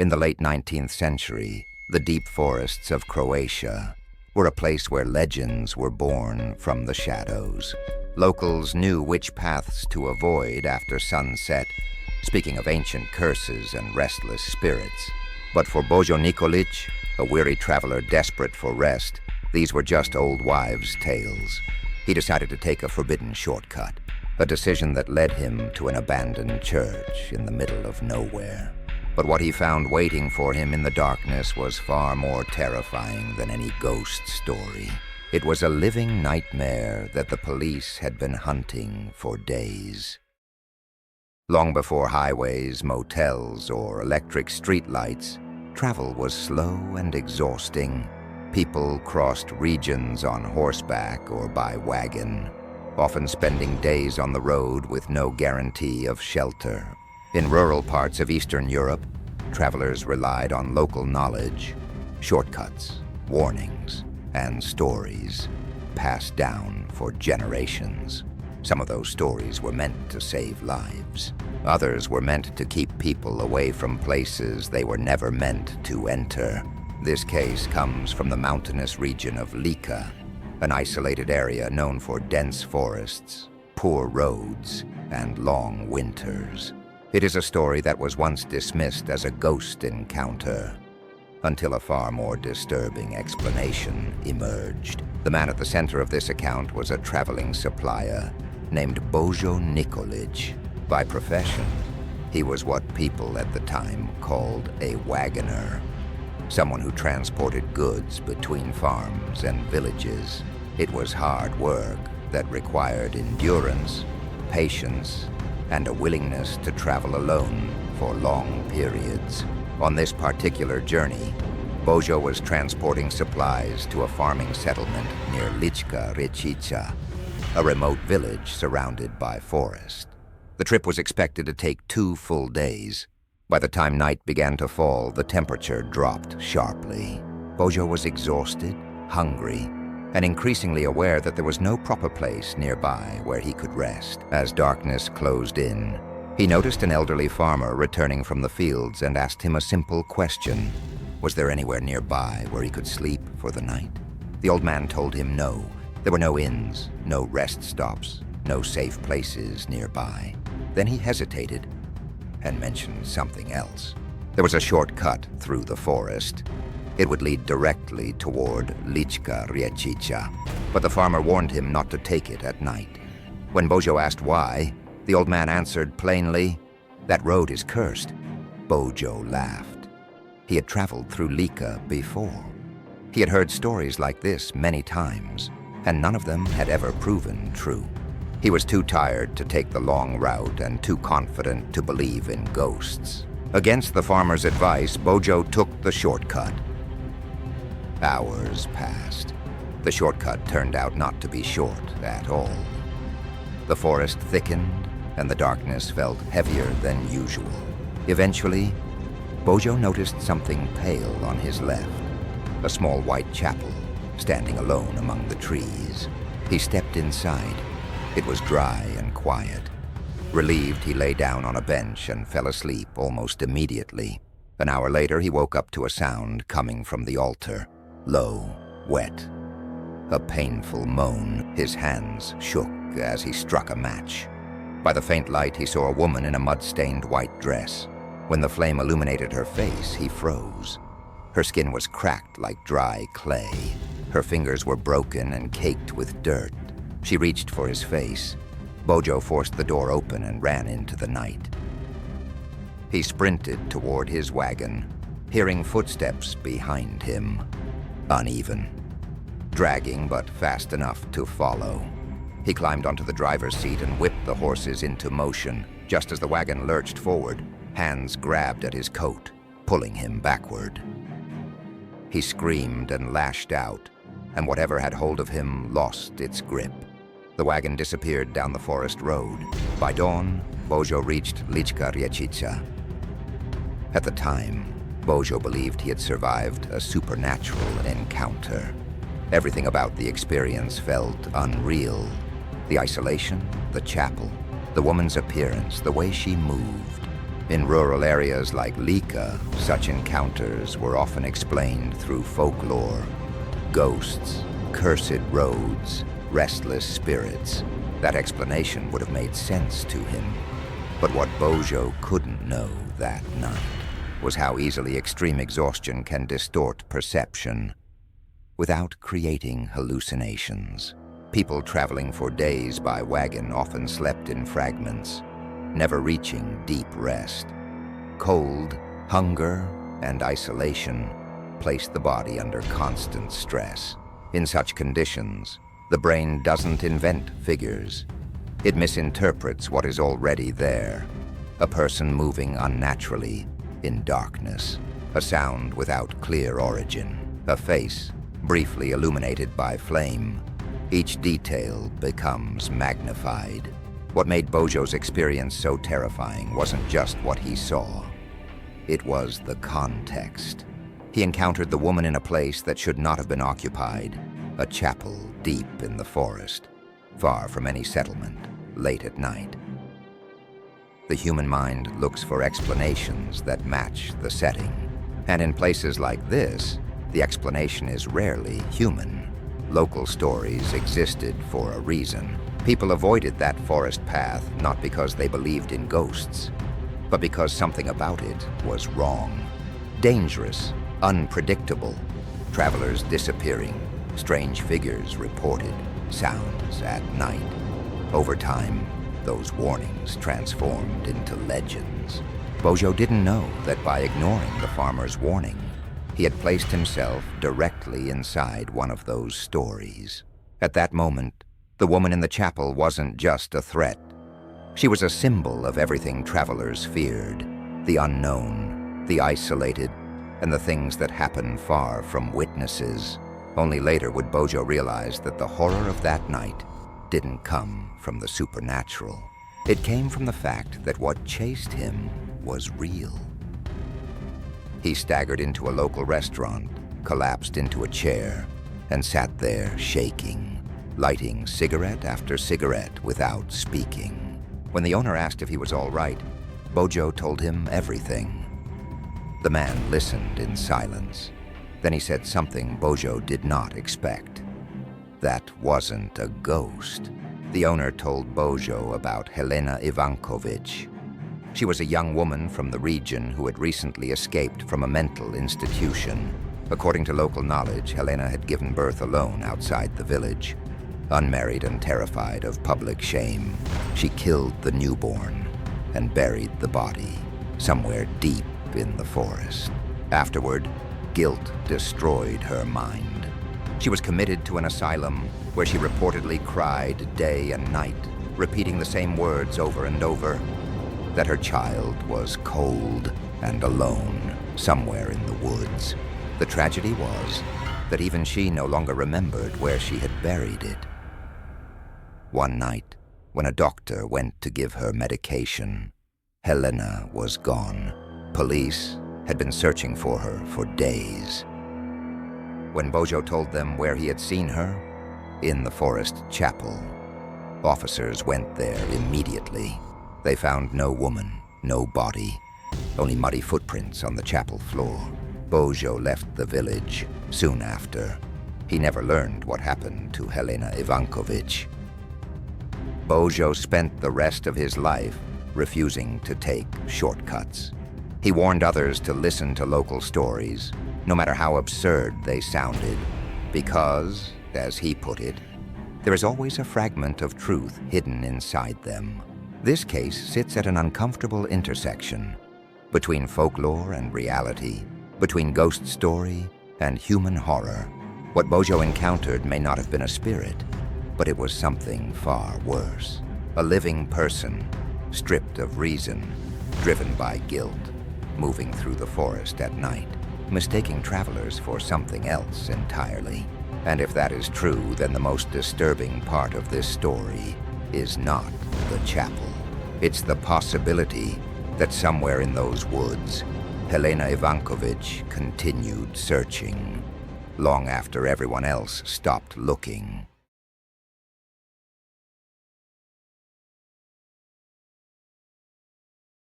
In the late 19th century, the deep forests of Croatia were a place where legends were born from the shadows. Locals knew which paths to avoid after sunset, speaking of ancient curses and restless spirits. But for Božo Nikolić, a weary traveler desperate for rest, these were just old wives' tales. He decided to take a forbidden shortcut, a decision that led him to an abandoned church in the middle of nowhere. But what he found waiting for him in the darkness was far more terrifying than any ghost story. It was a living nightmare that the police had been hunting for days. Long before highways, motels, or electric streetlights, travel was slow and exhausting. People crossed regions on horseback or by wagon, often spending days on the road with no guarantee of shelter. In rural parts of Eastern Europe, travelers relied on local knowledge, shortcuts, warnings, and stories passed down for generations. Some of those stories were meant to save lives. Others were meant to keep people away from places they were never meant to enter. This case comes from the mountainous region of Lička, an isolated area known for dense forests, poor roads, and long winters. It is a story that was once dismissed as a ghost encounter, until a far more disturbing explanation emerged. The man at the center of this account was a traveling supplier named Božo Nikolić. By profession, he was what people at the time called a wagoner, someone who transported goods between farms and villages. It was hard work that required endurance, patience, and a willingness to travel alone for long periods. On this particular journey, Božo was transporting supplies to a farming settlement near Lička Rječica, a remote village surrounded by forest. The trip was expected to take 2 full days. By the time night began to fall, the temperature dropped sharply. Božo was exhausted, hungry, and increasingly aware that there was no proper place nearby where he could rest. As darkness closed in, he noticed an elderly farmer returning from the fields and asked him a simple question. Was there anywhere nearby where he could sleep for the night? The old man told him no. There were no inns, no rest stops, no safe places nearby. Then he hesitated and mentioned something else. There was a shortcut through the forest. It would lead directly toward Lička Rječica, but the farmer warned him not to take it at night. When Božo asked why, the old man answered plainly, "That road is cursed." Božo laughed. He had traveled through Lička before. He had heard stories like this many times, and none of them had ever proven true. He was too tired to take the long route and too confident to believe in ghosts. Against the farmer's advice, Božo took the shortcut. Hours passed. The shortcut turned out not to be short at all. The forest thickened, and the darkness felt heavier than usual. Eventually, Božo noticed something pale on his left, a small white chapel standing alone among the trees. He stepped inside. It was dry and quiet. Relieved, he lay down on a bench and fell asleep almost immediately. An hour later, he woke up to a sound coming from the altar. Low, wet, a painful moan. His hands shook as he struck a match. By the faint light, he saw a woman in a mud-stained white dress. When the flame illuminated her face, he froze. Her skin was cracked like dry clay. Her fingers were broken and caked with dirt. She reached for his face. Božo forced the door open and ran into the night. He sprinted toward his wagon, hearing footsteps behind him. Uneven, dragging but fast enough to follow. He climbed onto the driver's seat and whipped the horses into motion. Just as the wagon lurched forward, hands grabbed at his coat, pulling him backward. He screamed and lashed out, and whatever had hold of him lost its grip. The wagon disappeared down the forest road. By dawn, Božo reached Lička Rječica. At the time, Božo believed he had survived a supernatural encounter. Everything about the experience felt unreal. The isolation, the chapel, the woman's appearance, the way she moved. In rural areas like Lička, such encounters were often explained through folklore. Ghosts, cursed roads, restless spirits. That explanation would have made sense to him. But what Božo couldn't know that night was how easily extreme exhaustion can distort perception without creating hallucinations. People traveling for days by wagon often slept in fragments, never reaching deep rest. Cold, hunger, and isolation placed the body under constant stress. In such conditions, the brain doesn't invent figures. It misinterprets what is already there. A person moving unnaturally in darkness, a sound without clear origin, a face briefly illuminated by flame. Each detail becomes magnified. What made Božo's experience so terrifying wasn't just what he saw. It was the context. He encountered the woman in a place that should not have been occupied, a chapel deep in the forest, far from any settlement, late at night. The human mind looks for explanations that match the setting. And in places like this, the explanation is rarely human. Local stories existed for a reason. People avoided that forest path not because they believed in ghosts, but because something about it was wrong. Dangerous, unpredictable, travelers disappearing, strange figures reported, sounds at night. Over time, those warnings transformed into legends. Božo didn't know that by ignoring the farmer's warning, he had placed himself directly inside one of those stories. At that moment, the woman in the chapel wasn't just a threat. She was a symbol of everything travelers feared: the unknown, the isolated, and the things that happen far from witnesses. Only later would Božo realize that the horror of that night didn't come from the supernatural. It came from the fact that what chased him was real. He staggered into a local restaurant, collapsed into a chair, and sat there shaking, lighting cigarette after cigarette without speaking. When the owner asked if he was all right, Božo told him everything. The man listened in silence. Then he said something Božo did not expect. That wasn't a ghost. The owner told Božo about Helena Ivanković. She was a young woman from the region who had recently escaped from a mental institution. According to local knowledge, Helena had given birth alone outside the village. Unmarried and terrified of public shame, she killed the newborn and buried the body somewhere deep in the forest. Afterward, guilt destroyed her mind. She was committed to an asylum where she reportedly cried day and night, repeating the same words over and over: that her child was cold and alone somewhere in the woods. The tragedy was that even she no longer remembered where she had buried it. One night, when a doctor went to give her medication, Helena was gone. Police had been searching for her for days. When Božo told them where he had seen her, in the forest chapel, officers went there immediately. They found no woman, no body, only muddy footprints on the chapel floor. Božo left the village soon after. He never learned what happened to Helena Ivanković. Božo spent the rest of his life refusing to take shortcuts. He warned others to listen to local stories, no matter how absurd they sounded, because, as he put it, there is always a fragment of truth hidden inside them. This case sits at an uncomfortable intersection between folklore and reality, between ghost story and human horror. What Božo encountered may not have been a spirit, but it was something far worse. A living person, stripped of reason, driven by guilt, moving through the forest at night, mistaking travelers for something else entirely. And if that is true, then the most disturbing part of this story is not the chapel. It's the possibility that somewhere in those woods, Helena Ivanković continued searching, long after everyone else stopped looking.